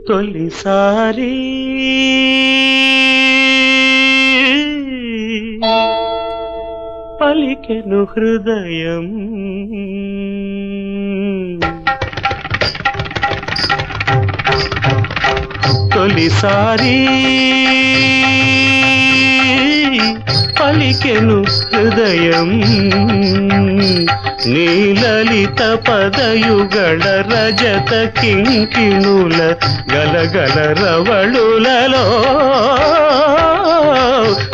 తొలిసారి పలికెను హృదయం తొలిసారి పలికెను హృదయం నీలలిత పదయుగళ రజత కింకిణుల గలగల రవళులలో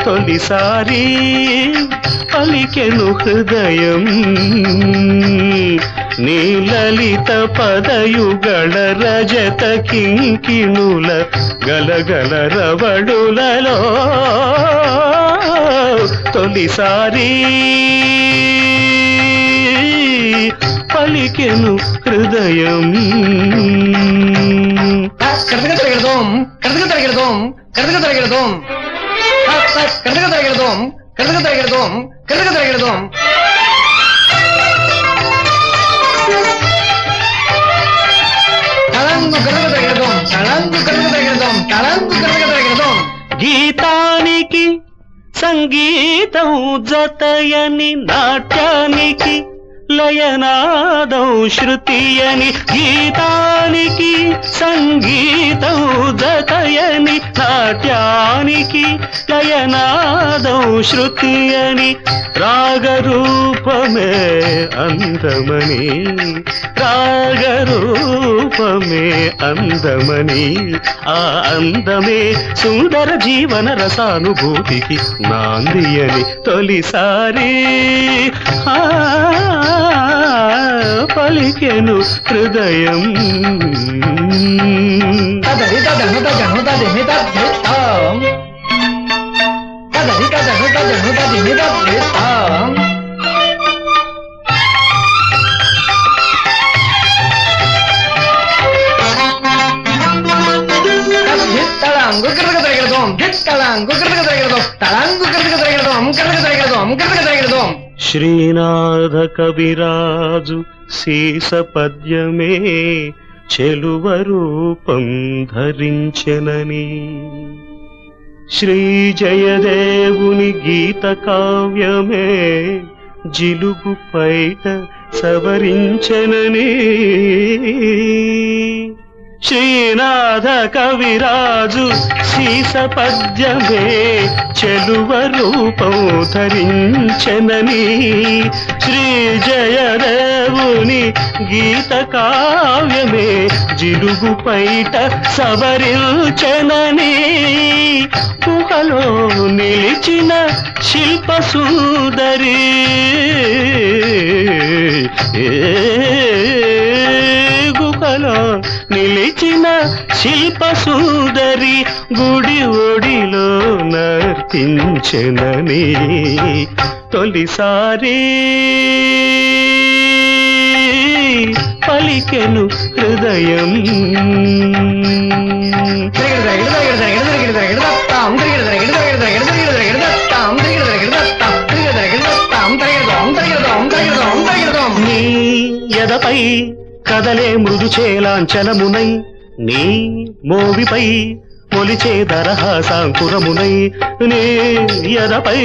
తొలిసారి పలికెను హృదయం నీలలిత పదయుగళ రజత కింకిణుల గలగల రవళులలో తొలిసారి పలికెను హృదయం కడతగదరగడదోం కడతగదరగడదోం కడతగదరగడదోం కడతగదరగడదోం కడతగదరగడదోం కడతగదరగడదోం తలంగు కడతగదరగడదోం తలంగు కడతగదరగడదోం తలంగు కడతగదరగడదోం గీతానికి సంగీతం జతయని నాట్యానికి లయనాదం శృతియని గీతానికి సంగీతం జతయని నాట్యానికి లయనాదం శృతియని రాగరూపమే అందమని రాగరూపమే అందమని ఆ అందమే సుందర జీవన రసానుభూతికి నాందియని తొలిసారి పలికెను హృదయం శ్రీనాథ కవిరాజు సీస పద్యమే చెలువ రూపం ధరించెనని శ్రీ జయదేవుని గీత కావ్యమే జిలుగు పైట సవరించెనని శ్రీనాథ కవిరాజు సీస పద్యమే చెలువ రూపం ధరించెనని శ్రీ జయదేవుని గీత కావ్యమే జిలుగు పైట సవరించెనని గుహలో నిలిచిన శిల్ప సుందరి గుహలో నిలిచిన శిల్ప సుందరి గుడి ఒడిలో నర్తించెనని తొలిసారి పలికెను హృదయం నీ ఎదపై కదలే మృదు చేలాంచలమునై నీ మోవిపై మొలిచే దరహాసాంకురమునై నీ ఎదపై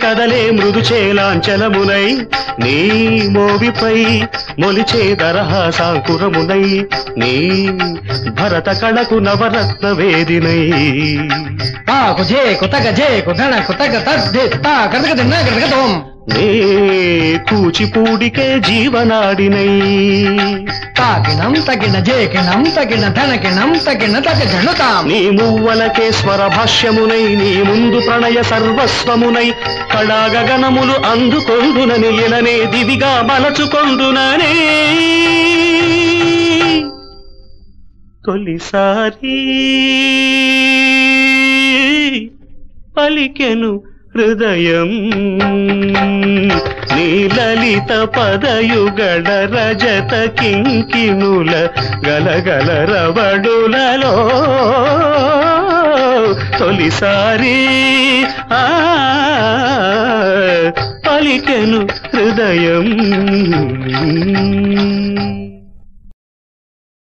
కదలే మృదు చేలాంచలమునై నీ మోవిపై మొలిచే దరహాసాంకురమునై నీ భరత కళకు నవరత్న వేదినై తాకు జే కొత్తగ జే కొత్తగ తద్ది తా కడగ తిన్నా కడగదోం నీ కూచిపూడికే జీవనాడినై తాకినం తగిన జేకినం తగిన ధనకినం తగిన తగజనుతాం నీ మువ్వలకే స్వర భాష్యమునై నీ ముందు ప్రణయ సర్వస్వమునై కళాగగనములు అందుకొందునని ఇలనే దివిగా మలచుకొందుననే తొలిసారి పలికెను హృదయం నీ లలిత పదయుగడ రజత కింకిణుల గలగల రవడులలో తొలిసారి పలికెను హృదయం